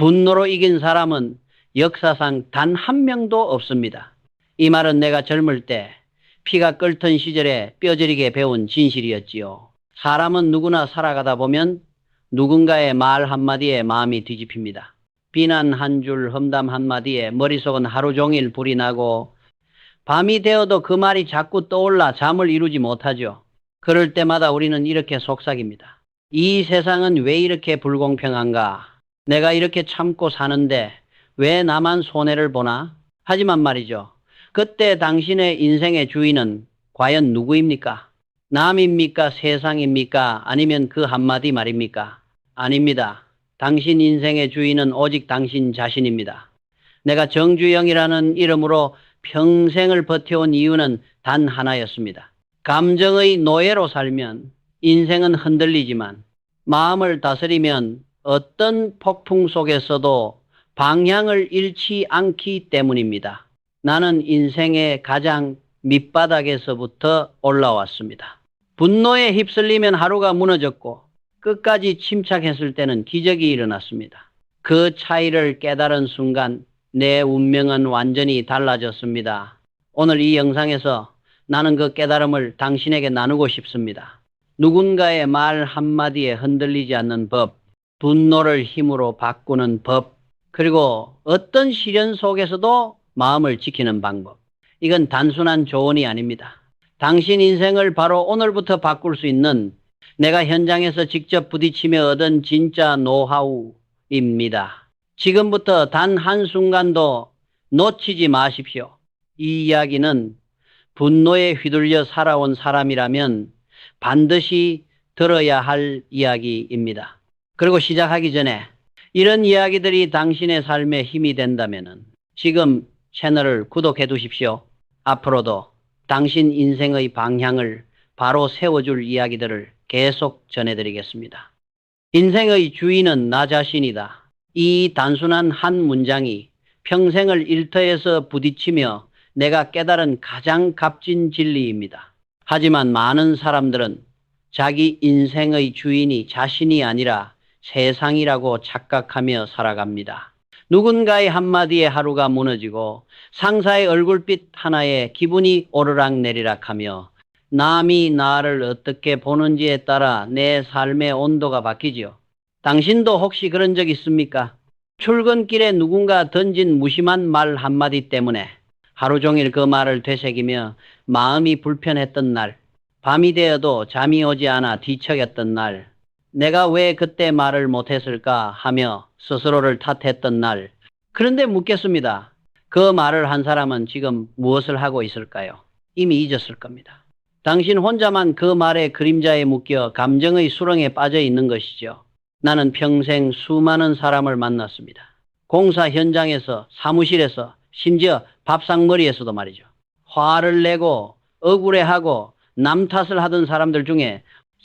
분노로 이긴 사람은 역사상 단 한 명도 없습니다. 이 말은 내가 젊을 때 피가 끓던 시절에 뼈저리게 배운 진실이었지요. 사람은 누구나 살아가다 보면 누군가의 말 한마디에 마음이 뒤집힙니다. 비난 한 줄, 험담 한마디에 머릿속은 하루 종일 불이 나고 밤이 되어도 그 말이 자꾸 떠올라 잠을 이루지 못하죠. 그럴 때마다 우리는 이렇게 속삭입니다. 이 세상은 왜 이렇게 불공평한가? 내가 이렇게 참고 사는데 왜 나만 손해를 보나? 하지만 말이죠. 그때 당신의 인생의 주인은 과연 누구입니까? 남입니까? 세상입니까? 아니면 그 한마디 말입니까? 아닙니다. 당신 인생의 주인은 오직 당신 자신입니다. 내가 정주영이라는 이름으로 평생을 버텨온 이유는 단 하나였습니다. 감정의 노예로 살면 인생은 흔들리지만 마음을 다스리면 어떤 폭풍 속에서도 방향을 잃지 않기 때문입니다. 나는 인생의 가장 밑바닥에서부터 올라왔습니다. 분노에 휩쓸리면 하루가 무너졌고 끝까지 침착했을 때는 기적이 일어났습니다. 그 차이를 깨달은 순간 내 운명은 완전히 달라졌습니다. 오늘 이 영상에서 나는 그 깨달음을 당신에게 나누고 싶습니다. 누군가의 말 한마디에 흔들리지 않는 법, 분노를 힘으로 바꾸는 법, 그리고 어떤 시련 속에서도 마음을 지키는 방법. 이건 단순한 조언이 아닙니다. 당신 인생을 바로 오늘부터 바꿀 수 있는 내가 현장에서 직접 부딪히며 얻은 진짜 노하우입니다. 지금부터 단 한순간도 놓치지 마십시오. 이 이야기는 분노에 휘둘려 살아온 사람이라면 반드시 들어야 할 이야기입니다. 그리고 시작하기 전에 이런 이야기들이 당신의 삶에 힘이 된다면 지금 채널을 구독해 두십시오. 앞으로도 당신 인생의 방향을 바로 세워줄 이야기들을 계속 전해드리겠습니다. 인생의 주인은 나 자신이다. 이 단순한 한 문장이 평생을 일터에서 부딪히며 내가 깨달은 가장 값진 진리입니다. 하지만 많은 사람들은 자기 인생의 주인이 자신이 아니라 세상이라고 착각하며 살아갑니다. 누군가의 한마디에 하루가 무너지고 상사의 얼굴빛 하나에 기분이 오르락내리락하며 남이 나를 어떻게 보는지에 따라 내 삶의 온도가 바뀌지요. 당신도 혹시 그런 적 있습니까? 출근길에 누군가 던진 무심한 말 한마디 때문에 하루 종일 그 말을 되새기며 마음이 불편했던 날, 밤이 되어도 잠이 오지 않아 뒤척였던 날, 내가 왜 그때 말을 못했을까 하며 스스로를 탓했던 날. 그런데 묻겠습니다. 그 말을 한 사람은 지금 무엇을 하고 있을까요? 이미 잊었을 겁니다. 당신 혼자만 그 말의 그림자에 묶여 감정의 수렁에 빠져 있는 것이죠. 나는 평생 수많은 사람을 만났습니다. 공사 현장에서, 사무실에서, 심지어 밥상머리에서도 말이죠. 화를 내고 억울해하고 남 탓을 하던 사람들 중에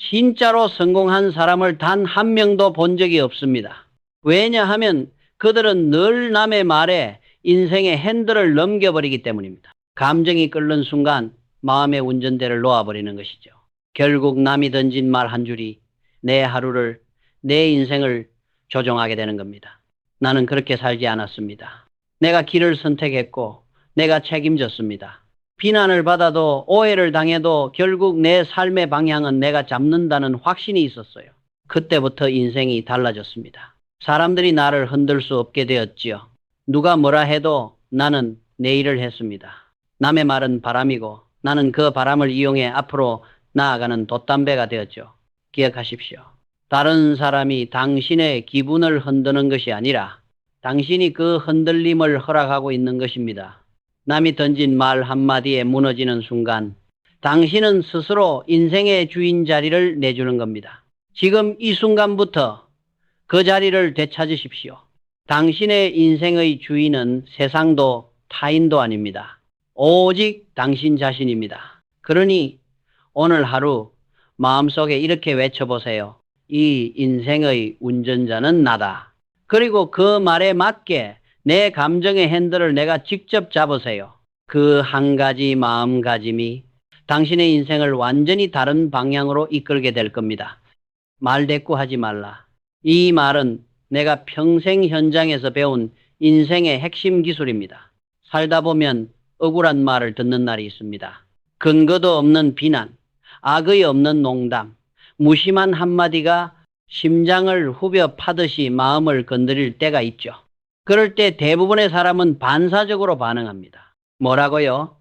진짜로 성공한 사람을 단 한 명도 본 적이 없습니다. 왜냐하면 그들은 늘 남의 말에 인생의 핸들을 넘겨버리기 때문입니다. 감정이 끓는 순간 마음의 운전대를 놓아버리는 것이죠. 결국 남이 던진 말 한 줄이 내 하루를, 내 인생을 조종하게 되는 겁니다. 나는 그렇게 살지 않았습니다. 내가 길을 선택했고 내가 책임졌습니다. 비난을 받아도 오해를 당해도 결국 내 삶의 방향은 내가 잡는다는 확신이 있었어요. 그때부터 인생이 달라졌습니다. 사람들이 나를 흔들 수 없게 되었지요. 누가 뭐라 해도 나는 내 일을 했습니다. 남의 말은 바람이고 나는 그 바람을 이용해 앞으로 나아가는 돛담배가 되었죠. 기억하십시오. 다른 사람이 당신의 기분을 흔드는 것이 아니라 당신이 그 흔들림을 허락하고 있는 것입니다. 남이 던진 말 한마디에 무너지는 순간 당신은 스스로 인생의 주인 자리를 내주는 겁니다. 지금 이 순간부터 그 자리를 되찾으십시오. 당신의 인생의 주인은 세상도 타인도 아닙니다. 오직 당신 자신입니다. 그러니 오늘 하루 마음속에 이렇게 외쳐보세요. 이 인생의 운전자는 나다. 그리고 그 말에 맞게 내 감정의 핸들을 내가 직접 잡으세요. 그 한 가지 마음가짐이 당신의 인생을 완전히 다른 방향으로 이끌게 될 겁니다. 말대꾸하지 말라. 이 말은 내가 평생 현장에서 배운 인생의 핵심 기술입니다. 살다 보면 억울한 말을 듣는 날이 있습니다. 근거도 없는 비난, 악의 없는 농담, 무심한 한마디가 심장을 후벼 파듯이 마음을 건드릴 때가 있죠. 그럴 때 대부분의 사람은 반사적으로 반응합니다. 뭐라고요?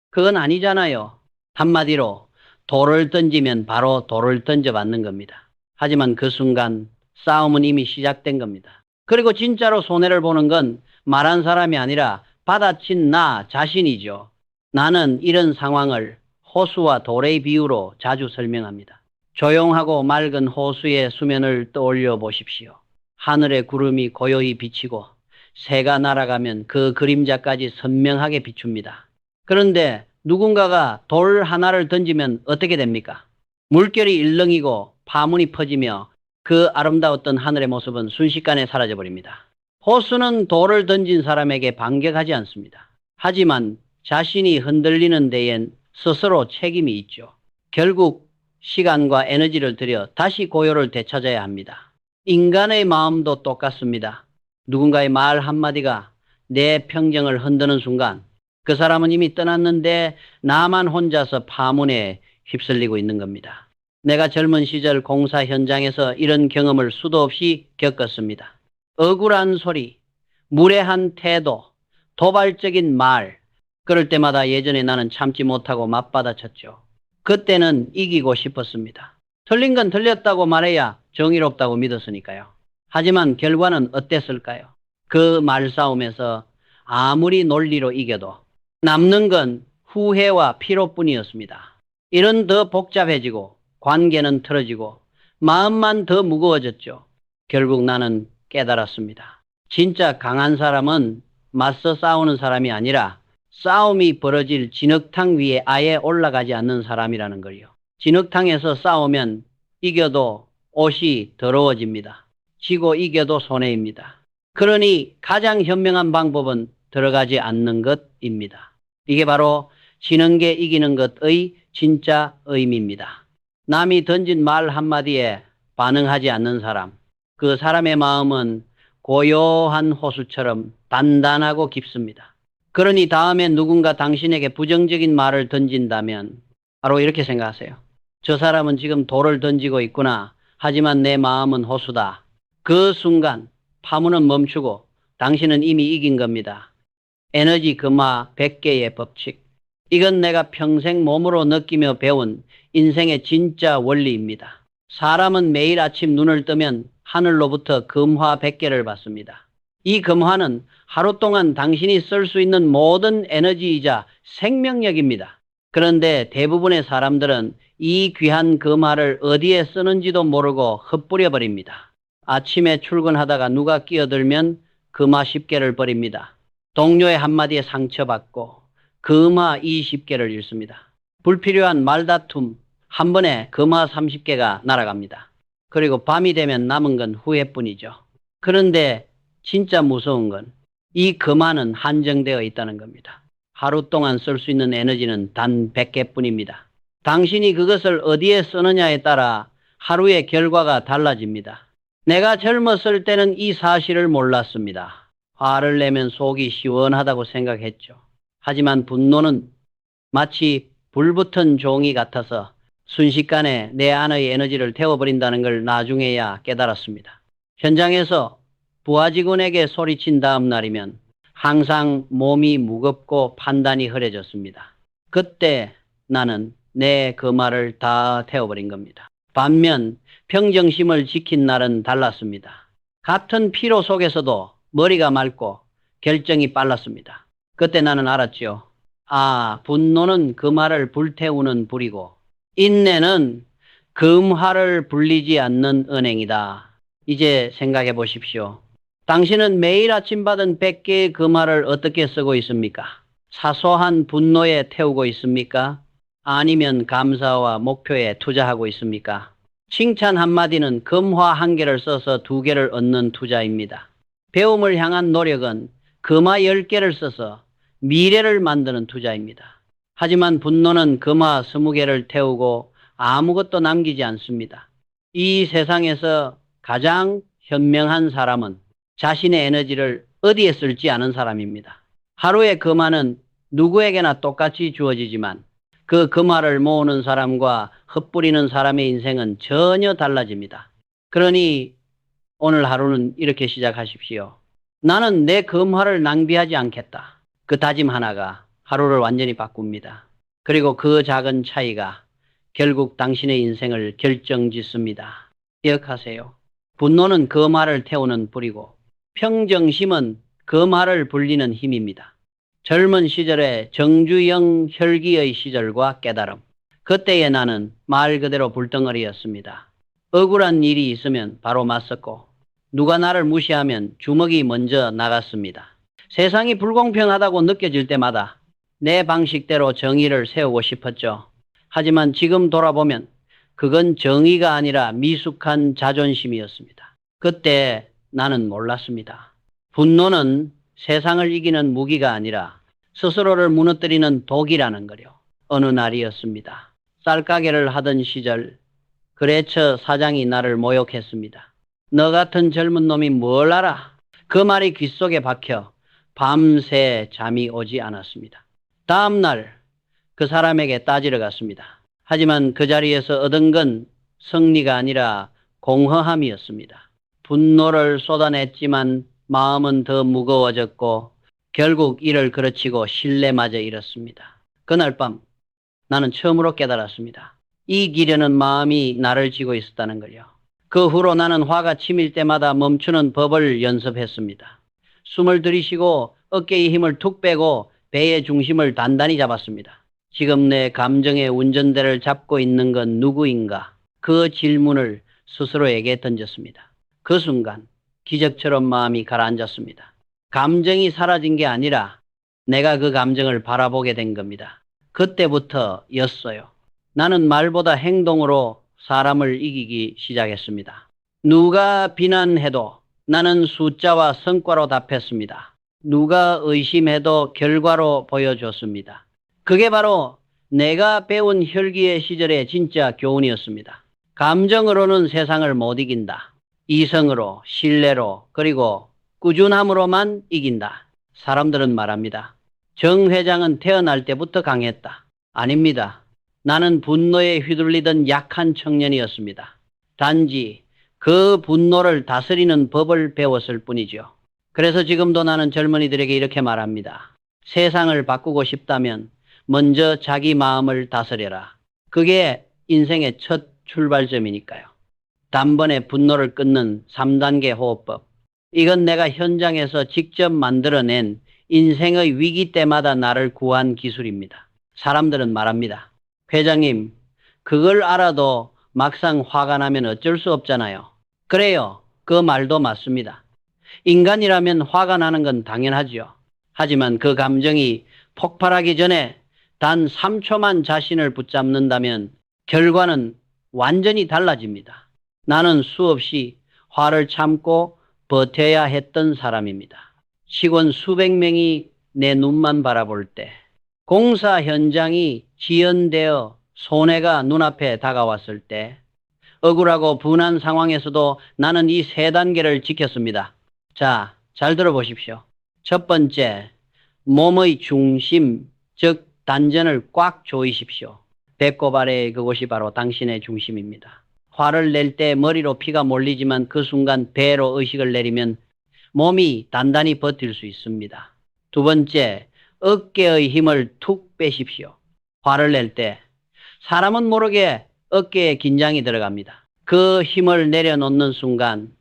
그건 아니잖아요. 한마디로 돌을 던지면 바로 돌을 던져받는 겁니다. 하지만 그 순간 싸움은 이미 시작된 겁니다. 그리고 진짜로 손해를 보는 건 말한 사람이 아니라 받아친 나 자신이죠. 나는 이런 상황을 호수와 돌의 비유로 자주 설명합니다. 조용하고 맑은 호수의 수면을 떠올려 보십시오. 하늘의 구름이 고요히 비치고 새가 날아가면 그 그림자까지 선명하게 비춥니다. 그런데 누군가가 돌 하나를 던지면 어떻게 됩니까? 물결이 일렁이고 파문이 퍼지며 그 아름다웠던 하늘의 모습은 순식간에 사라져버립니다. 호수는 돌을 던진 사람에게 반격하지 않습니다. 하지만 자신이 흔들리는 데엔 스스로 책임이 있죠. 결국 시간과 에너지를 들여 다시 고요를 되찾아야 합니다. 인간의 마음도 똑같습니다. 누군가의 말 한마디가 내 평정을 흔드는 순간 그 사람은 이미 떠났는데 나만 혼자서 파문에 휩쓸리고 있는 겁니다. 내가 젊은 시절 공사 현장에서 이런 경험을 수도 없이 겪었습니다. 억울한 소리, 무례한 태도, 도발적인 말, 그럴 때마다 예전에 나는 참지 못하고 맞받아쳤죠. 그때는 이기고 싶었습니다. 틀린 건 틀렸다고 말해야 정의롭다고 믿었으니까요. 하지만 결과는 어땠을까요? 그 말싸움에서 아무리 논리로 이겨도 남는 건 후회와 피로뿐이었습니다. 일은 더 복잡해지고 관계는 틀어지고 마음만 더 무거워졌죠. 결국 나는 깨달았습니다. 진짜 강한 사람은 맞서 싸우는 사람이 아니라 싸움이 벌어질 진흙탕 위에 아예 올라가지 않는 사람이라는 거요. 진흙탕에서 싸우면 이겨도 옷이 더러워집니다. 지고 이겨도 손해입니다. 그러니 가장 현명한 방법은 들어가지 않는 것입니다. 이게 바로 지는 게 이기는 것의 진짜 의미입니다. 남이 던진 말 한마디에 반응하지 않는 사람, 그 사람의 마음은 고요한 호수처럼 단단하고 깊습니다. 그러니 다음에 누군가 당신에게 부정적인 말을 던진다면 바로 이렇게 생각하세요. 저 사람은 지금 돌을 던지고 있구나. 하지만 내 마음은 호수다. 그 순간 파문은 멈추고 당신은 이미 이긴 겁니다. 에너지 금화 100개의 법칙. 이건 내가 평생 몸으로 느끼며 배운 인생의 진짜 원리입니다. 사람은 매일 아침 눈을 뜨면 하늘로부터 금화 100개를 받습니다. 이 금화는 하루 동안 당신이 쓸 수 있는 모든 에너지이자 생명력입니다. 그런데 대부분의 사람들은 이 귀한 금화를 어디에 쓰는지도 모르고 흩뿌려 버립니다. 아침에 출근하다가 누가 끼어들면 금화 10개를 버립니다. 동료의 한마디에 상처받고 금화 20개를 잃습니다. 불필요한 말다툼 한 번에 금화 30개가 날아갑니다. 그리고 밤이 되면 남은 건 후회뿐이죠. 그런데 진짜 무서운 건 이 금화는 한정되어 있다는 겁니다. 하루 동안 쓸 수 있는 에너지는 단 100개뿐입니다. 당신이 그것을 어디에 쓰느냐에 따라 하루의 결과가 달라집니다. 내가 젊었을 때는 이 사실을 몰랐습니다. 화를 내면 속이 시원하다고 생각했죠. 하지만 분노는 마치 불붙은 종이 같아서 순식간에 내 안의 에너지를 태워버린다는 걸 나중에야 깨달았습니다. 현장에서 부하 직원에게 소리친 다음 날이면 항상 몸이 무겁고 판단이 흐려졌습니다. 그때 나는 내 금화를 다 태워버린 겁니다. 반면 평정심을 지킨 날은 달랐습니다. 같은 피로 속에서도 머리가 맑고 결정이 빨랐습니다. 그때 나는 알았죠. 분노는 금화를 불태우는 불이고 인내는 금화를 불리지 않는 은행이다. 이제 생각해 보십시오. 당신은 매일 아침 받은 100개의 금화를 어떻게 쓰고 있습니까? 사소한 분노에 태우고 있습니까? 아니면 감사와 목표에 투자하고 있습니까? 칭찬 한마디는 금화 1개를 써서 2개를 얻는 투자입니다. 배움을 향한 노력은 금화 10개를 써서 미래를 만드는 투자입니다. 하지만 분노는 금화 20개를 태우고 아무것도 남기지 않습니다. 이 세상에서 가장 현명한 사람은 자신의 에너지를 어디에 쓸지 아는 사람입니다. 하루의 금화는 누구에게나 똑같이 주어지지만 그 금화를 모으는 사람과 흩뿌리는 사람의 인생은 전혀 달라집니다. 그러니 오늘 하루는 이렇게 시작하십시오. 나는 내 금화를 낭비하지 않겠다. 그 다짐 하나가 하루를 완전히 바꿉니다. 그리고 그 작은 차이가 결국 당신의 인생을 결정짓습니다. 기억하세요. 분노는 금화를 태우는 불이고 평정심은 금화를 불리는 힘입니다. 젊은 시절의 정주영 혈기의 시절과 깨달음. 그때의 나는 말 그대로 불덩어리였습니다. 억울한 일이 있으면 바로 맞섰고 누가 나를 무시하면 주먹이 먼저 나갔습니다. 세상이 불공평하다고 느껴질 때마다 내 방식대로 정의를 세우고 싶었죠. 하지만 지금 돌아보면 그건 정의가 아니라 미숙한 자존심이었습니다. 그때 나는 몰랐습니다. 분노는 세상을 이기는 무기가 아니라 스스로를 무너뜨리는 독이라는 거요. 어느 날이었습니다. 쌀가게를 하던 시절 거래처 사장이 나를 모욕했습니다. 너 같은 젊은 놈이 뭘 알아? 그 말이 귓속에 박혀 밤새 잠이 오지 않았습니다. 다음 날 그 사람에게 따지러 갔습니다. 하지만 그 자리에서 얻은 건 승리가 아니라 공허함이었습니다. 분노를 쏟아냈지만 마음은 더 무거워졌고 결국 일을 그르치고 신뢰마저 잃었습니다. 그날 밤 나는 처음으로 깨달았습니다. 이기려는 마음이 나를 쥐고 있었다는 걸요. 그 후로 나는 화가 치밀 때마다 멈추는 법을 연습했습니다. 숨을 들이쉬고 어깨의 힘을 툭 빼고 배의 중심을 단단히 잡았습니다. 지금 내 감정의 운전대를 잡고 있는 건 누구인가? 그 질문을 스스로에게 던졌습니다. 그 순간 기적처럼 마음이 가라앉았습니다. 감정이 사라진 게 아니라 내가 그 감정을 바라보게 된 겁니다. 그때부터였어요. 나는 말보다 행동으로 사람을 이기기 시작했습니다. 누가 비난해도 나는 숫자와 성과로 답했습니다. 누가 의심해도 결과로 보여줬습니다. 그게 바로 내가 배운 혈기의 시절의 진짜 교훈이었습니다. 감정으로는 세상을 못 이긴다. 이성으로, 신뢰로, 그리고 꾸준함으로만 이긴다. 사람들은 말합니다. 정 회장은 태어날 때부터 강했다. 아닙니다. 나는 분노에 휘둘리던 약한 청년이었습니다. 단지 그 분노를 다스리는 법을 배웠을 뿐이죠. 그래서 지금도 나는 젊은이들에게 이렇게 말합니다. 세상을 바꾸고 싶다면 먼저 자기 마음을 다스려라. 그게 인생의 첫 출발점이니까요. 단번에 분노를 끊는 3단계 호흡법. 이건 내가 현장에서 직접 만들어낸 인생의 위기 때마다 나를 구한 기술입니다. 사람들은 말합니다. 회장님, 그걸 알아도 막상 화가 나면 어쩔 수 없잖아요. 그래요. 그 말도 맞습니다. 인간이라면 화가 나는 건 당연하지요. 하지만 그 감정이 폭발하기 전에 단 3초만 자신을 붙잡는다면 결과는 완전히 달라집니다. 나는 수없이 화를 참고 버텨야 했던 사람입니다. 직원 수백 명이 내 눈만 바라볼 때, 공사 현장이 지연되어 손해가 눈앞에 다가왔을 때, 억울하고 분한 상황에서도 나는 이 3단계를 지켰습니다. 자, 잘 들어보십시오. 첫 번째, 몸의 중심, 즉 단전을 꽉 조이십시오. 배꼽 아래 그곳이 바로 당신의 중심입니다. 화를 낼 때 머리로 피가 몰리지만 그 순간 배로 의식을 내리면 몸이 단단히 버틸 수 있습니다. 두 번째, 어깨의 힘을 툭 빼십시오. 화를 낼 때 사람은 모르게 어깨에 긴장이 들어갑니다. 그 힘을 내려놓는 순간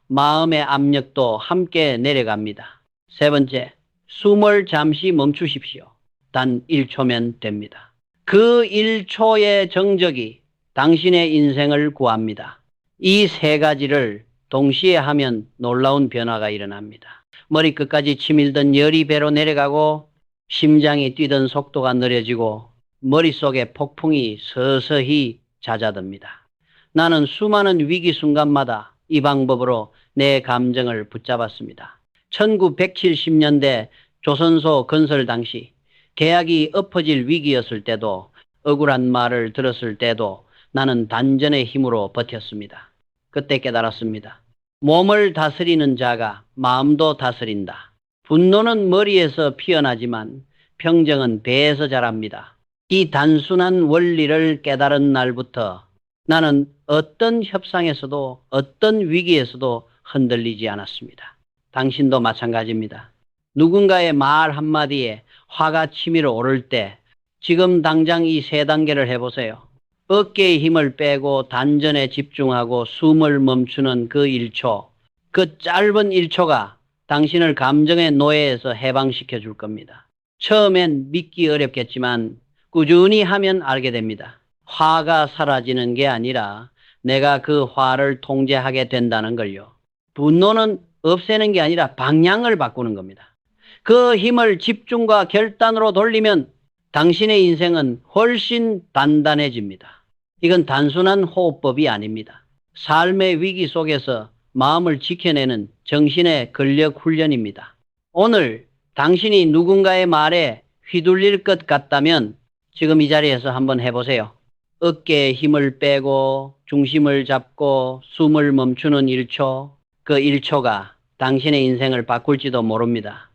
마음의 압력도 함께 내려갑니다. 세 번째, 숨을 잠시 멈추십시오. 단 1초면 됩니다. 그 1초의 정적이 당신의 인생을 구합니다. 이 3가지를 동시에 하면 놀라운 변화가 일어납니다. 머리끝까지 치밀던 열이 배로 내려가고 심장이 뛰던 속도가 느려지고 머릿속에 폭풍이 서서히 잦아듭니다. 나는 수많은 위기 순간마다 이 방법으로 내 감정을 붙잡았습니다. 1970년대 조선소 건설 당시 계약이 엎어질 위기였을 때도 억울한 말을 들었을 때도 나는 단전의 힘으로 버텼습니다. 그때 깨달았습니다. 몸을 다스리는 자가 마음도 다스린다. 분노는 머리에서 피어나지만 평정은 배에서 자랍니다. 이 단순한 원리를 깨달은 날부터 나는 어떤 협상에서도 어떤 위기에서도 흔들리지 않았습니다. 당신도 마찬가지입니다. 누군가의 말 한마디에 화가 치밀어 오를 때 지금 당장 이 세 단계를 해보세요. 어깨에 힘을 빼고 단전에 집중하고 숨을 멈추는 그 1초, 그 짧은 1초가 당신을 감정의 노예에서 해방시켜 줄 겁니다. 처음엔 믿기 어렵겠지만 꾸준히 하면 알게 됩니다. 화가 사라지는 게 아니라 내가 그 화를 통제하게 된다는 걸요. 분노는 없애는 게 아니라 방향을 바꾸는 겁니다. 그 힘을 집중과 결단으로 돌리면 당신의 인생은 훨씬 단단해집니다. 이건 단순한 호흡법이 아닙니다. 삶의 위기 속에서 마음을 지켜내는 정신의 근력 훈련입니다. 오늘 당신이 누군가의 말에 휘둘릴 것 같다면 지금 이 자리에서 한번 해보세요. 어깨에 힘을 빼고 중심을 잡고 숨을 멈추는 1초, 그 1초가 당신의 인생을 바꿀지도 모릅니다.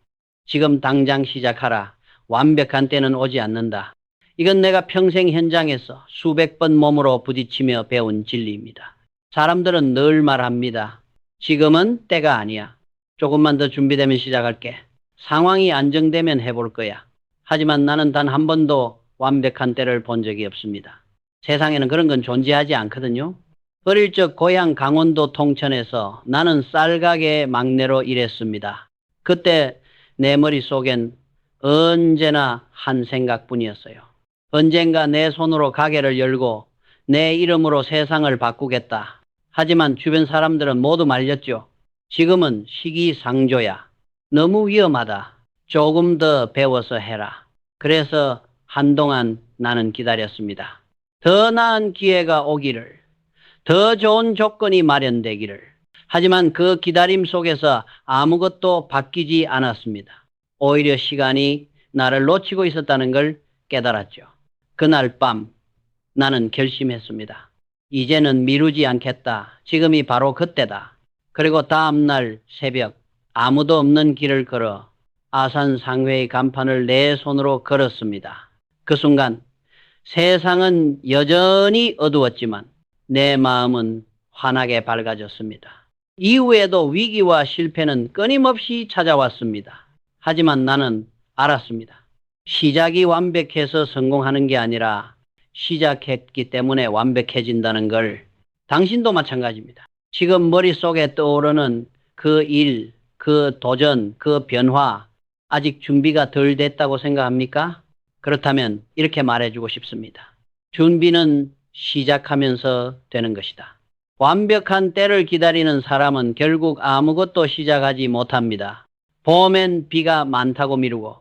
지금 당장 시작하라. 완벽한 때는 오지 않는다. 이건 내가 평생 현장에서 수백 번 몸으로 부딪히며 배운 진리입니다. 사람들은 늘 말합니다. 지금은 때가 아니야. 조금만 더 준비되면 시작할게. 상황이 안정되면 해볼 거야. 하지만 나는 단 한 번도 완벽한 때를 본 적이 없습니다. 세상에는 그런 건 존재하지 않거든요. 어릴 적 고향 강원도 통천에서 나는 쌀가게 막내로 일했습니다. 그때 내 머릿속엔 언제나 한 생각뿐이었어요. 언젠가 내 손으로 가게를 열고 내 이름으로 세상을 바꾸겠다. 하지만 주변 사람들은 모두 말렸죠. 지금은 시기상조야. 너무 위험하다. 조금 더 배워서 해라. 그래서 한동안 나는 기다렸습니다. 더 나은 기회가 오기를, 더 좋은 조건이 마련되기를. 하지만 그 기다림 속에서 아무것도 바뀌지 않았습니다. 오히려 시간이 나를 놓치고 있었다는 걸 깨달았죠. 그날 밤 나는 결심했습니다. 이제는 미루지 않겠다. 지금이 바로 그때다. 그리고 다음날 새벽 아무도 없는 길을 걸어 아산상회의 간판을 내 손으로 걸었습니다. 그 순간 세상은 여전히 어두웠지만 내 마음은 환하게 밝아졌습니다. 이후에도 위기와 실패는 끊임없이 찾아왔습니다. 하지만 나는 알았습니다. 시작이 완벽해서 성공하는 게 아니라 시작했기 때문에 완벽해진다는 걸. 당신도 마찬가지입니다. 지금 머릿속에 떠오르는 그 일, 그 도전, 그 변화, 아직 준비가 덜 됐다고 생각합니까? 그렇다면 이렇게 말해주고 싶습니다. 준비는 시작하면서 되는 것이다. 완벽한 때를 기다리는 사람은 결국 아무것도 시작하지 못합니다. 봄엔 비가 많다고 미루고,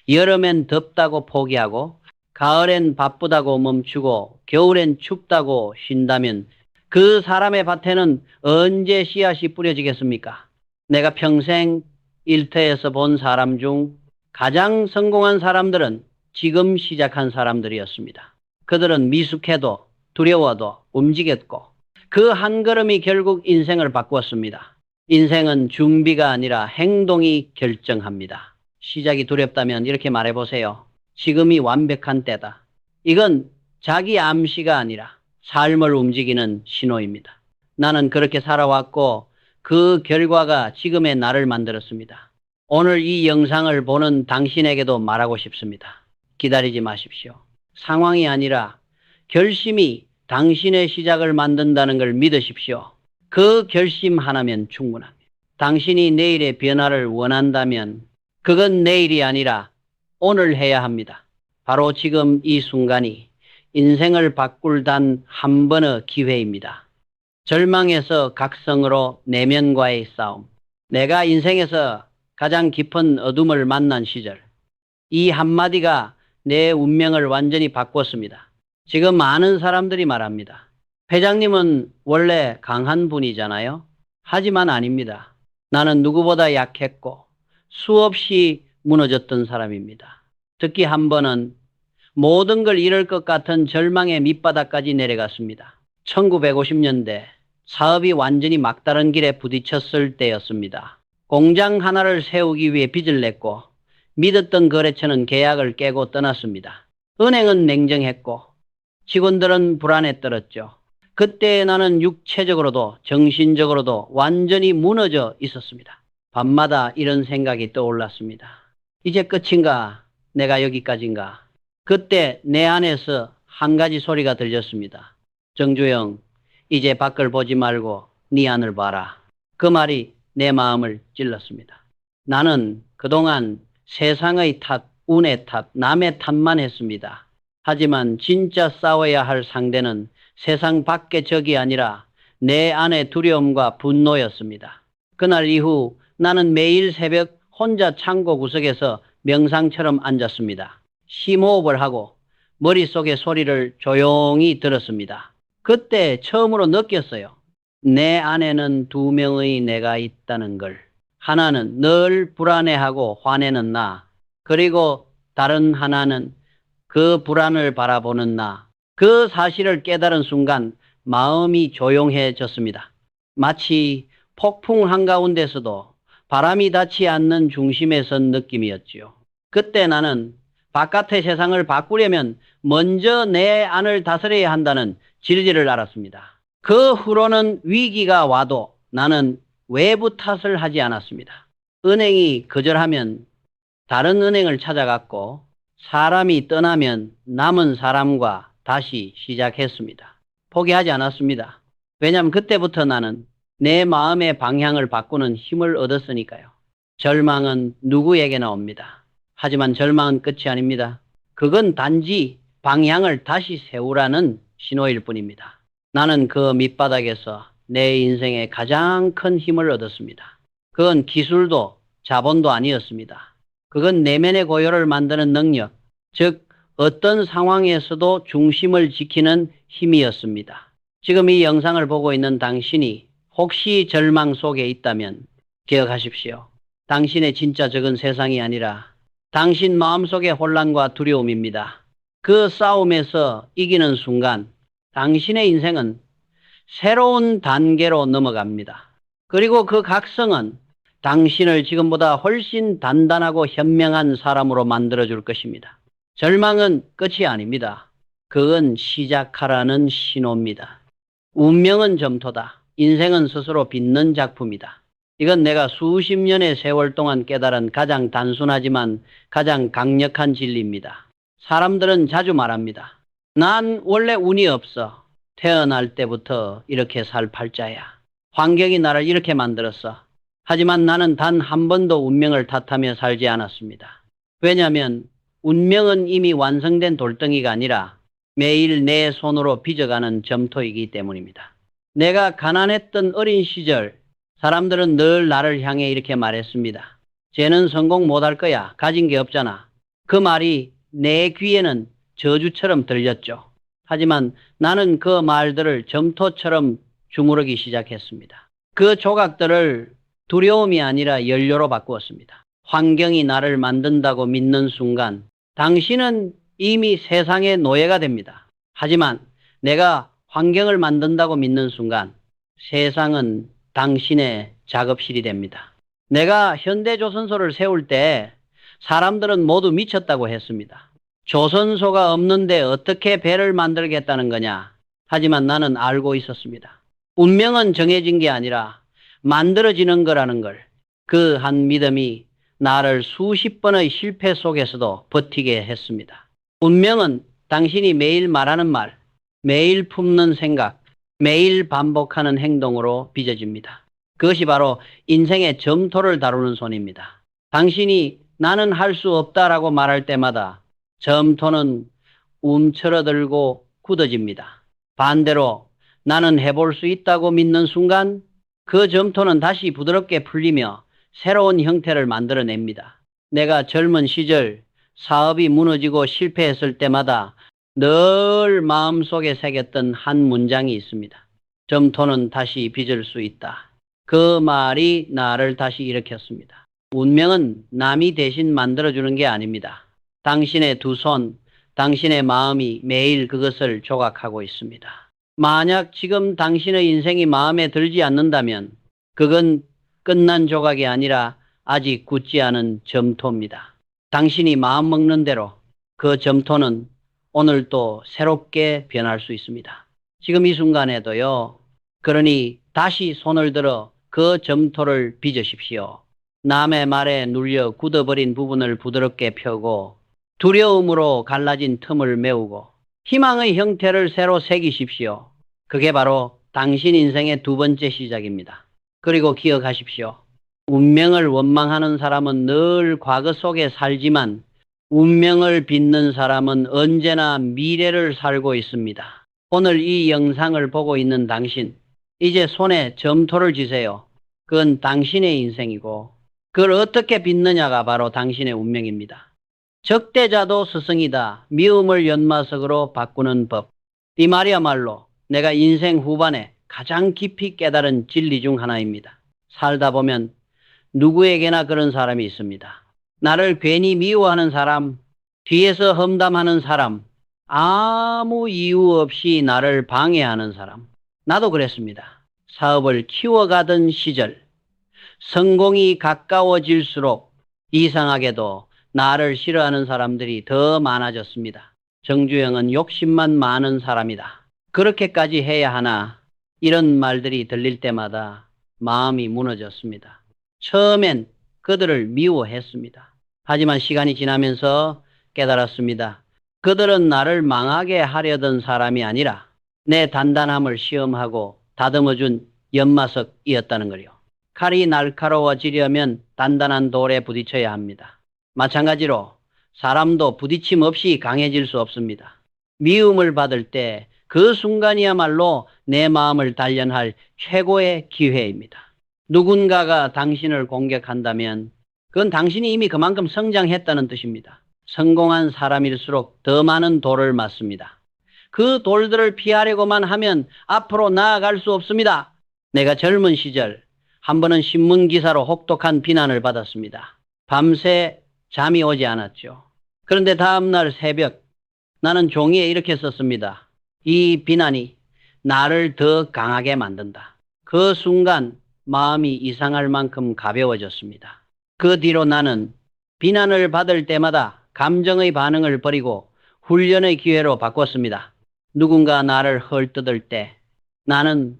여름엔 덥다고 포기하고, 가을엔 바쁘다고 멈추고, 겨울엔 춥다고 쉰다면 그 사람의 밭에는 언제 씨앗이 뿌려지겠습니까? 내가 평생 일터에서 본 사람 중 가장 성공한 사람들은 지금 시작한 사람들이었습니다. 그들은 미숙해도 두려워도 움직였고 그 한 걸음이 결국 인생을 바꾸었습니다. 인생은 준비가 아니라 행동이 결정합니다. 시작이 두렵다면 이렇게 말해보세요. 지금이 완벽한 때다. 이건 자기 암시가 아니라 삶을 움직이는 신호입니다. 나는 그렇게 살아왔고 그 결과가 지금의 나를 만들었습니다. 오늘 이 영상을 보는 당신에게도 말하고 싶습니다. 기다리지 마십시오. 상황이 아니라 결심이 당신의 시작을 만든다는 걸 믿으십시오. 그 결심 하나면 충분합니다. 당신이 내일의 변화를 원한다면 그건 내일이 아니라 오늘 해야 합니다. 바로 지금 이 순간이 인생을 바꿀 단 한 번의 기회입니다. 절망에서 각성으로 내면과의 싸움. 내가 인생에서 가장 깊은 어둠을 만난 시절. 이 한마디가 내 운명을 완전히 바꿨습니다. 지금 많은 사람들이 말합니다. 회장님은 원래 강한 분이잖아요. 하지만 아닙니다. 나는 누구보다 약했고 수없이 무너졌던 사람입니다. 특히 한 번은 모든 걸 잃을 것 같은 절망의 밑바닥까지 내려갔습니다. 1950년대 사업이 완전히 막다른 길에 부딪혔을 때였습니다. 공장 하나를 세우기 위해 빚을 냈고 믿었던 거래처는 계약을 깨고 떠났습니다. 은행은 냉정했고 직원들은 불안에 떨었죠. 그때 나는 육체적으로도 정신적으로도 완전히 무너져 있었습니다. 밤마다 이런 생각이 떠올랐습니다. 이제 끝인가? 내가 여기까지인가? 그때 내 안에서 한 가지 소리가 들렸습니다. 정주영, 이제 밖을 보지 말고 네 안을 봐라. 그 말이 내 마음을 찔렀습니다. 나는 그동안 세상의 탓, 운의 탓, 남의 탓만 했습니다. 하지만 진짜 싸워야 할 상대는 세상 밖의 적이 아니라 내 안의 두려움과 분노였습니다. 그날 이후 나는 매일 새벽 혼자 창고 구석에서 명상처럼 앉았습니다. 심호흡을 하고 머릿속의 소리를 조용히 들었습니다. 그때 처음으로 느꼈어요. 내 안에는 두 명의 내가 있다는 걸. 하나는 늘 불안해하고 화내는 나, 그리고 다른 하나는 그 불안을 바라보는 나. 그 사실을 깨달은 순간 마음이 조용해졌습니다. 마치 폭풍 한가운데서도 바람이 닿지 않는 중심에 선 느낌이었지요. 그때 나는 바깥의 세상을 바꾸려면 먼저 내 안을 다스려야 한다는 진리를 알았습니다. 그 후로는 위기가 와도 나는 외부 탓을 하지 않았습니다. 은행이 거절하면 다른 은행을 찾아갔고 사람이 떠나면 남은 사람과 다시 시작했습니다. 포기하지 않았습니다. 왜냐하면 그때부터 나는 내 마음의 방향을 바꾸는 힘을 얻었으니까요. 절망은 누구에게나 옵니다. 하지만 절망은 끝이 아닙니다. 그건 단지 방향을 다시 세우라는 신호일 뿐입니다. 나는 그 밑바닥에서 내 인생의 가장 큰 힘을 얻었습니다. 그건 기술도 자본도 아니었습니다. 그건 내면의 고요를 만드는 능력, 즉 어떤 상황에서도 중심을 지키는 힘이었습니다. 지금 이 영상을 보고 있는 당신이 혹시 절망 속에 있다면 기억하십시오. 당신의 진짜 적은 세상이 아니라 당신 마음속의 혼란과 두려움입니다. 그 싸움에서 이기는 순간 당신의 인생은 새로운 단계로 넘어갑니다. 그리고 그 각성은 당신을 지금보다 훨씬 단단하고 현명한 사람으로 만들어줄 것입니다. 절망은 끝이 아닙니다. 그건 시작하라는 신호입니다. 운명은 점토다. 인생은 스스로 빚는 작품이다. 이건 내가 수십 년의 세월 동안 깨달은 가장 단순하지만 가장 강력한 진리입니다. 사람들은 자주 말합니다. 난 원래 운이 없어. 태어날 때부터 이렇게 살 팔자야. 환경이 나를 이렇게 만들었어. 하지만 나는 단 한 번도 운명을 탓하며 살지 않았습니다. 왜냐하면 운명은 이미 완성된 돌덩이가 아니라 매일 내 손으로 빚어가는 점토이기 때문입니다. 내가 가난했던 어린 시절 사람들은 늘 나를 향해 이렇게 말했습니다. 쟤는 성공 못할 거야. 가진 게 없잖아. 그 말이 내 귀에는 저주처럼 들렸죠. 하지만 나는 그 말들을 점토처럼 주무르기 시작했습니다. 그 조각들을 두려움이 아니라 연료로 바꾸었습니다. 환경이 나를 만든다고 믿는 순간 당신은 이미 세상의 노예가 됩니다. 하지만 내가 환경을 만든다고 믿는 순간 세상은 당신의 작업실이 됩니다. 내가 현대조선소를 세울 때 사람들은 모두 미쳤다고 했습니다. 조선소가 없는데 어떻게 배를 만들겠다는 거냐. 하지만 나는 알고 있었습니다. 운명은 정해진 게 아니라 만들어지는 거라는 걸. 그 한 믿음이 나를 수십 번의 실패 속에서도 버티게 했습니다. 운명은 당신이 매일 말하는 말, 매일 품는 생각, 매일 반복하는 행동으로 빚어집니다. 그것이 바로 인생의 점토를 다루는 손입니다. 당신이 나는 할 수 없다라고 말할 때마다 점토는 움츠러들고 굳어집니다. 반대로 나는 해볼 수 있다고 믿는 순간 그 점토는 다시 부드럽게 풀리며 새로운 형태를 만들어냅니다. 내가 젊은 시절 사업이 무너지고 실패했을 때마다 늘 마음속에 새겼던 한 문장이 있습니다. 점토는 다시 빚을 수 있다. 그 말이 나를 다시 일으켰습니다. 운명은 남이 대신 만들어주는 게 아닙니다. 당신의 두 손, 당신의 마음이 매일 그것을 조각하고 있습니다. 만약 지금 당신의 인생이 마음에 들지 않는다면 그건 끝난 조각이 아니라 아직 굳지 않은 점토입니다. 당신이 마음 먹는 대로 그 점토는 오늘 또 새롭게 변할 수 있습니다. 지금 이 순간에도요. 그러니 다시 손을 들어 그 점토를 빚으십시오. 남의 말에 눌려 굳어버린 부분을 부드럽게 펴고 두려움으로 갈라진 틈을 메우고 희망의 형태를 새로 새기십시오. 그게 바로 당신 인생의 두 번째 시작입니다. 그리고 기억하십시오. 운명을 원망하는 사람은 늘 과거 속에 살지만 운명을 빚는 사람은 언제나 미래를 살고 있습니다. 오늘 이 영상을 보고 있는 당신, 이제 손에 점토를 쥐세요. 그건 당신의 인생이고 그걸 어떻게 빚느냐가 바로 당신의 운명입니다. 적대자도 스승이다. 미움을 연마석으로 바꾸는 법. 이 말이야말로 내가 인생 후반에 가장 깊이 깨달은 진리 중 하나입니다. 살다 보면 누구에게나 그런 사람이 있습니다. 나를 괜히 미워하는 사람, 뒤에서 험담하는 사람, 아무 이유 없이 나를 방해하는 사람. 나도 그랬습니다. 사업을 키워가던 시절, 성공이 가까워질수록 이상하게도 나를 싫어하는 사람들이 더 많아졌습니다. 정주영은 욕심만 많은 사람이다. 그렇게까지 해야 하나? 이런 말들이 들릴 때마다 마음이 무너졌습니다. 처음엔 그들을 미워했습니다. 하지만 시간이 지나면서 깨달았습니다. 그들은 나를 망하게 하려던 사람이 아니라 내 단단함을 시험하고 다듬어준 연마석이었다는 거요. 칼이 날카로워지려면 단단한 돌에 부딪혀야 합니다. 마찬가지로 사람도 부딪힘 없이 강해질 수 없습니다. 미움을 받을 때 그 순간이야말로 내 마음을 단련할 최고의 기회입니다. 누군가가 당신을 공격한다면 그건 당신이 이미 그만큼 성장했다는 뜻입니다. 성공한 사람일수록 더 많은 돌을 맞습니다. 그 돌들을 피하려고만 하면 앞으로 나아갈 수 없습니다. 내가 젊은 시절 한 번은 신문기사로 혹독한 비난을 받았습니다. 밤새 잠이 오지 않았죠. 그런데 다음날 새벽 나는 종이에 이렇게 썼습니다. 이 비난이 나를 더 강하게 만든다. 그 순간 마음이 이상할 만큼 가벼워졌습니다. 그 뒤로 나는 비난을 받을 때마다 감정의 반응을 버리고 훈련의 기회로 바꿨습니다. 누군가 나를 헐뜯을 때 나는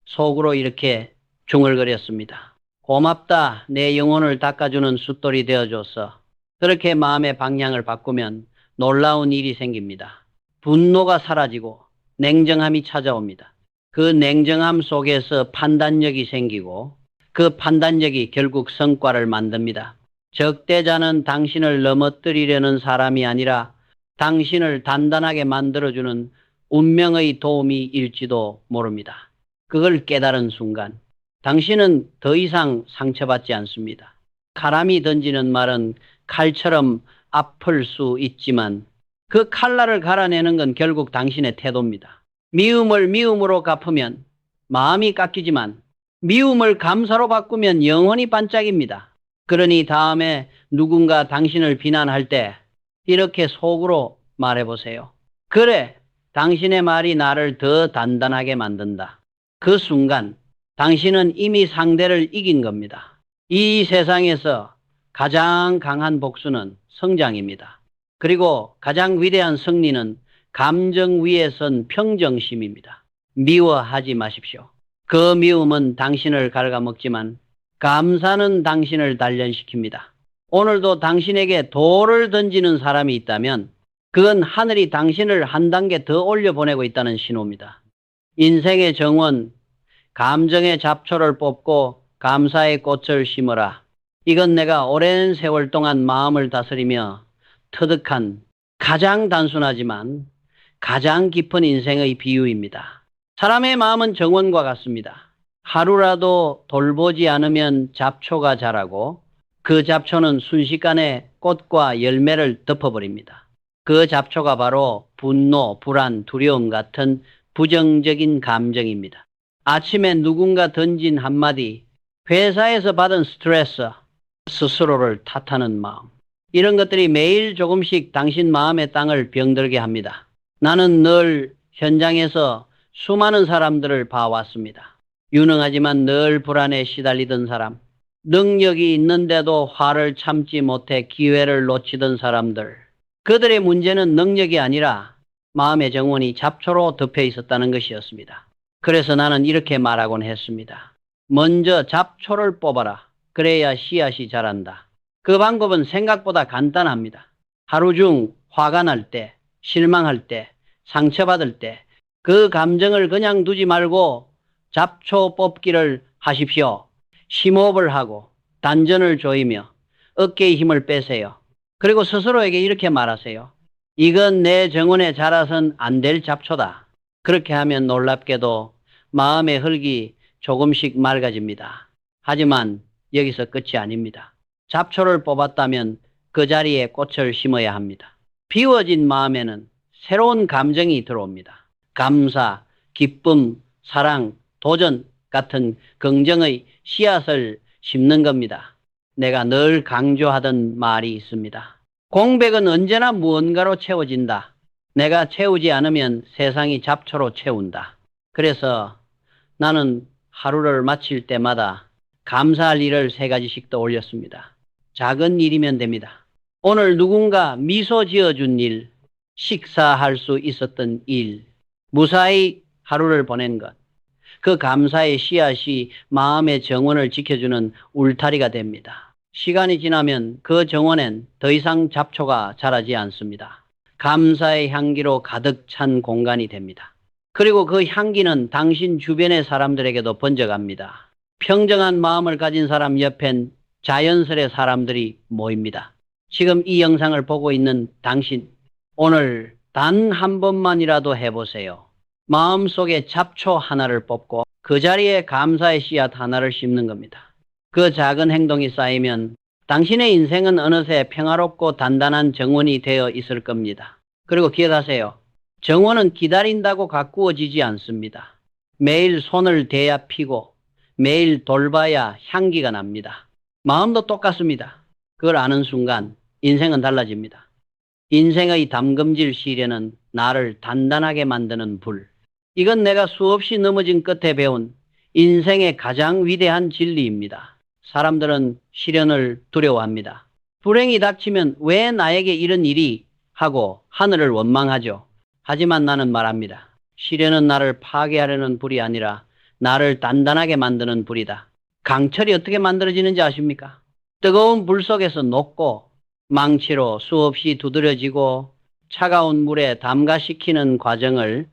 속으로 이렇게 중얼거렸습니다. 고맙다. 내 영혼을 닦아주는 숫돌이 되어줘서. 그렇게 마음의 방향을 바꾸면 놀라운 일이 생깁니다. 분노가 사라지고 냉정함이 찾아옵니다. 그 냉정함 속에서 판단력이 생기고 그 판단력이 결국 성과를 만듭니다. 적대자는 당신을 넘어뜨리려는 사람이 아니라 당신을 단단하게 만들어주는 운명의 도우미일지도 모릅니다. 그걸 깨달은 순간 당신은 더 이상 상처받지 않습니다. 사람이 던지는 말은 칼처럼 아플 수 있지만 그 칼날을 갈아내는 건 결국 당신의 태도입니다. 미움을 미움으로 갚으면 마음이 깎이지만 미움을 감사로 바꾸면 영혼이 반짝입니다. 그러니 다음에 누군가 당신을 비난할 때 이렇게 속으로 말해보세요. 그래, 당신의 말이 나를 더 단단하게 만든다. 그 순간 당신은 이미 상대를 이긴 겁니다. 이 세상에서 가장 강한 복수는 성장입니다. 그리고 가장 위대한 승리는 감정 위에 선 평정심입니다. 미워하지 마십시오. 그 미움은 당신을 갉아먹지만 감사는 당신을 단련시킵니다. 오늘도 당신에게 돌을 던지는 사람이 있다면 그건 하늘이 당신을 한 단계 더 올려보내고 있다는 신호입니다. 인생의 정원, 감정의 잡초를 뽑고 감사의 꽃을 심어라. 이건 내가 오랜 세월 동안 마음을 다스리며 터득한 가장 단순하지만 가장 깊은 인생의 비유입니다. 사람의 마음은 정원과 같습니다. 하루라도 돌보지 않으면 잡초가 자라고 그 잡초는 순식간에 꽃과 열매를 덮어버립니다. 그 잡초가 바로 분노, 불안, 두려움 같은 부정적인 감정입니다. 아침에 누군가 던진 한마디, 회사에서 받은 스트레스, 스스로를 탓하는 마음. 이런 것들이 매일 조금씩 당신 마음의 땅을 병들게 합니다. 나는 늘 현장에서 수많은 사람들을 봐왔습니다. 유능하지만 늘 불안에 시달리던 사람, 능력이 있는데도 화를 참지 못해 기회를 놓치던 사람들. 그들의 문제는 능력이 아니라 마음의 정원이 잡초로 덮여 있었다는 것이었습니다. 그래서 나는 이렇게 말하곤 했습니다. 먼저 잡초를 뽑아라. 그래야 씨앗이 자란다. 그 방법은 생각보다 간단합니다. 하루 중 화가 날 때, 실망할 때, 상처받을 때, 그 감정을 그냥 두지 말고 잡초 뽑기를 하십시오. 심호흡을 하고 단전을 조이며 어깨의 힘을 빼세요. 그리고 스스로에게 이렇게 말하세요. 이건 내 정원에 자라선 안 될 잡초다. 그렇게 하면 놀랍게도 마음의 흙이 조금씩 맑아집니다. 하지만 여기서 끝이 아닙니다. 잡초를 뽑았다면 그 자리에 꽃을 심어야 합니다. 비워진 마음에는 새로운 감정이 들어옵니다. 감사, 기쁨, 사랑, 도전 같은 긍정의 씨앗을 심는 겁니다. 내가 늘 강조하던 말이 있습니다. 공백은 언제나 무언가로 채워진다. 내가 채우지 않으면 세상이 잡초로 채운다. 그래서 나는 하루를 마칠 때마다 감사할 일을 3가지씩 떠올렸습니다. 작은 일이면 됩니다. 오늘 누군가 미소 지어준 일, 식사할 수 있었던 일, 무사히 하루를 보낸 것. 그 감사의 씨앗이 마음의 정원을 지켜주는 울타리가 됩니다. 시간이 지나면 그 정원엔 더 이상 잡초가 자라지 않습니다. 감사의 향기로 가득 찬 공간이 됩니다. 그리고 그 향기는 당신 주변의 사람들에게도 번져갑니다. 평정한 마음을 가진 사람 옆엔 자연스레 사람들이 모입니다. 지금 이 영상을 보고 있는 당신, 오늘 단 한 번만이라도 해보세요. 마음속에 잡초 하나를 뽑고 그 자리에 감사의 씨앗 하나를 심는 겁니다. 그 작은 행동이 쌓이면 당신의 인생은 어느새 평화롭고 단단한 정원이 되어 있을 겁니다. 그리고 기억하세요. 정원은 기다린다고 가꾸어지지 않습니다. 매일 손을 대야 피고 매일 돌봐야 향기가 납니다. 마음도 똑같습니다. 그걸 아는 순간 인생은 달라집니다. 인생의 담금질 시련은 나를 단단하게 만드는 불. 이건 내가 수없이 넘어진 끝에 배운 인생의 가장 위대한 진리입니다. 사람들은 시련을 두려워합니다. 불행이 닥치면 왜 나에게 이런 일이 하고 하늘을 원망하죠. 하지만 나는 말합니다. 시련은 나를 파괴하려는 불이 아니라 나를 단단하게 만드는 불이다. 강철이 어떻게 만들어지는지 아십니까? 뜨거운 불 속에서 녹고 망치로 수없이 두드려지고 차가운 물에 담가시키는 과정을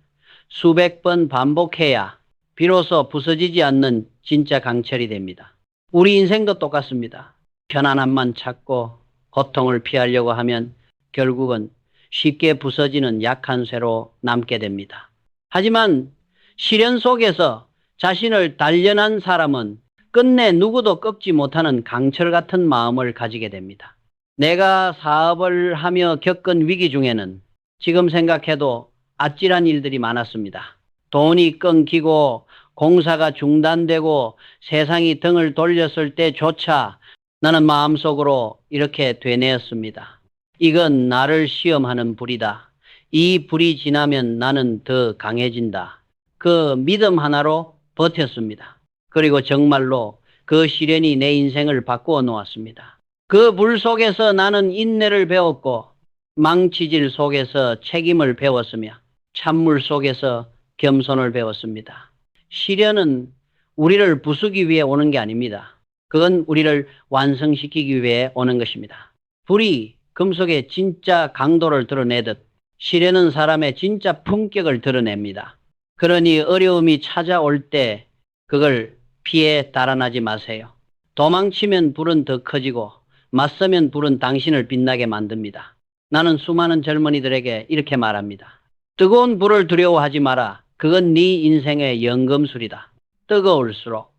수백 번 반복해야 비로소 부서지지 않는 진짜 강철이 됩니다. 우리 인생도 똑같습니다. 편안함만 찾고 고통을 피하려고 하면 결국은 쉽게 부서지는 약한 쇠로 남게 됩니다. 하지만 시련 속에서 자신을 단련한 사람은 끝내 누구도 꺾지 못하는 강철 같은 마음을 가지게 됩니다. 내가 사업을 하며 겪은 위기 중에는 지금 생각해도 아찔한 일들이 많았습니다. 돈이 끊기고 공사가 중단되고 세상이 등을 돌렸을 때조차 나는 마음속으로 이렇게 되뇌었습니다. 이건 나를 시험하는 불이다. 이 불이 지나면 나는 더 강해진다. 그 믿음 하나로 버텼습니다. 그리고 정말로 그 시련이 내 인생을 바꾸어 놓았습니다. 그 불 속에서 나는 인내를 배웠고 망치질 속에서 책임을 배웠으며 찬물 속에서 겸손을 배웠습니다. 시련은 우리를 부수기 위해 오는 게 아닙니다. 그건 우리를 완성시키기 위해 오는 것입니다. 불이 금속의 진짜 강도를 드러내듯 시련은 사람의 진짜 품격을 드러냅니다. 그러니 어려움이 찾아올 때 그걸 피해 달아나지 마세요. 도망치면 불은 더 커지고 맞서면 불은 당신을 빛나게 만듭니다. 나는 수많은 젊은이들에게 이렇게 말합니다. 뜨거운 불을 두려워하지 마라. 그건 네 인생의 연금술이다. 뜨거울수록,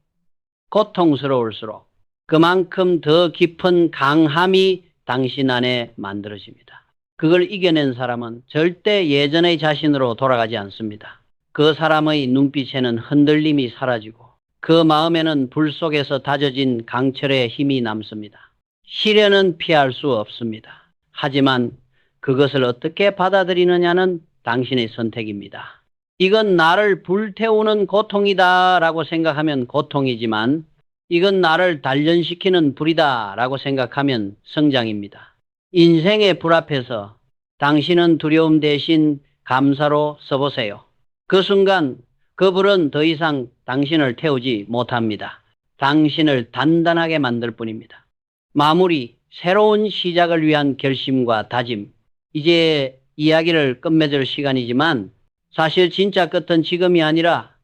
고통스러울수록 그만큼 더 깊은 강함이 당신 안에 만들어집니다. 그걸 이겨낸 사람은 절대 예전의 자신으로 돌아가지 않습니다. 그 사람의 눈빛에는 흔들림이 사라지고 그 마음에는 불 속에서 다져진 강철의 힘이 남습니다. 시련은 피할 수 없습니다. 하지만 그것을 어떻게 받아들이느냐는 당신의 선택입니다. 이건 나를 불태우는 고통이다 라고 생각하면 고통이지만 이건 나를 단련시키는 불이다 라고 생각하면 성장입니다. 인생의 불 앞에서 당신은 두려움 대신 감사로 써보세요. 그 순간 그 불은 더 이상 당신을 태우지 못합니다. 당신을 단단하게 만들 뿐입니다. 마무리, 새로운 시작을 위한 결심과 다짐. 이제 이야기를 끝맺을 시간이지만 사실 진짜 끝은 지금이 아니라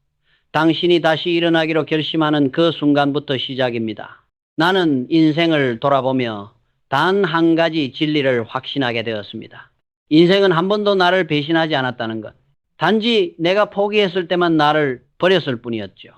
당신이 다시 일어나기로 결심하는 그 순간부터 시작입니다. 나는 인생을 돌아보며 단 한 가지 진리를 확신하게 되었습니다. 인생은 한 번도 나를 배신하지 않았다는 것. 단지 내가 포기했을 때만 나를 버렸을 뿐이었죠.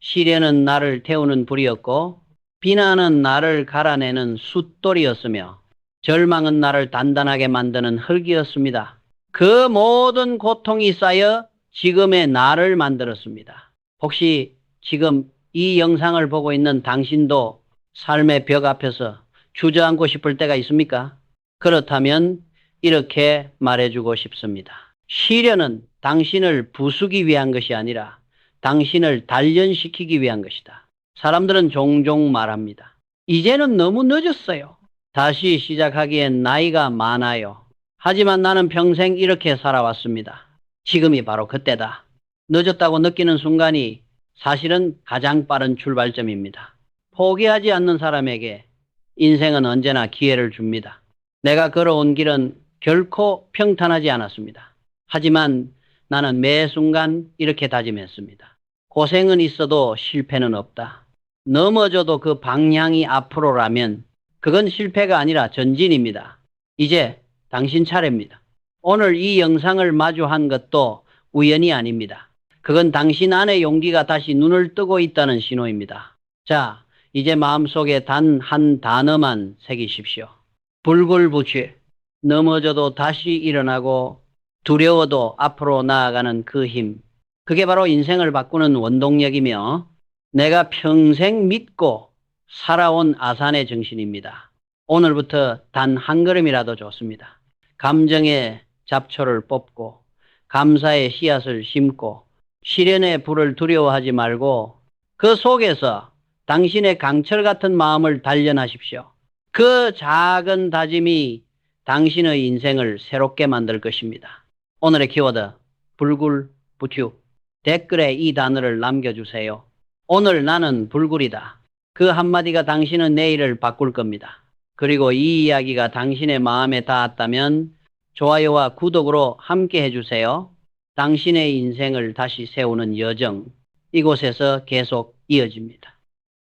시련은 나를 태우는 불이었고 비난은 나를 갈아내는 숫돌이었으며 절망은 나를 단단하게 만드는 흙이었습니다. 그 모든 고통이 쌓여 지금의 나를 만들었습니다. 혹시 지금 이 영상을 보고 있는 당신도 삶의 벽 앞에서 주저앉고 싶을 때가 있습니까? 그렇다면 이렇게 말해주고 싶습니다. 시련은 당신을 부수기 위한 것이 아니라 당신을 단련시키기 위한 것이다. 사람들은 종종 말합니다. 이제는 너무 늦었어요. 다시 시작하기엔 나이가 많아요. 하지만 나는 평생 이렇게 살아왔습니다. 지금이 바로 그때다. 늦었다고 느끼는 순간이 사실은 가장 빠른 출발점입니다. 포기하지 않는 사람에게 인생은 언제나 기회를 줍니다. 내가 걸어온 길은 결코 평탄하지 않았습니다. 하지만 나는 매 순간 이렇게 다짐했습니다. 고생은 있어도 실패는 없다. 넘어져도 그 방향이 앞으로라면 그건 실패가 아니라 전진입니다. 이제 당신 차례입니다. 오늘 이 영상을 마주한 것도 우연이 아닙니다. 그건 당신 안의 용기가 다시 눈을 뜨고 있다는 신호입니다. 자, 이제 마음속에 단 한 단어만 새기십시오. 불굴부취. 넘어져도 다시 일어나고 두려워도 앞으로 나아가는 그 힘. 그게 바로 인생을 바꾸는 원동력이며 내가 평생 믿고 살아온 아산의 정신입니다. 오늘부터 단 한 걸음이라도 좋습니다. 감정의 잡초를 뽑고 감사의 씨앗을 심고 시련의 불을 두려워하지 말고 그 속에서 당신의 강철 같은 마음을 단련하십시오. 그 작은 다짐이 당신의 인생을 새롭게 만들 것입니다. 오늘의 키워드 불굴부튜. 댓글에 이 단어를 남겨주세요. 오늘 나는 불굴이다. 그 한마디가 당신의 내일을 바꿀 겁니다. 그리고 이 이야기가 당신의 마음에 닿았다면 좋아요와 구독으로 함께 해주세요. 당신의 인생을 다시 세우는 여정, 이곳에서 계속 이어집니다.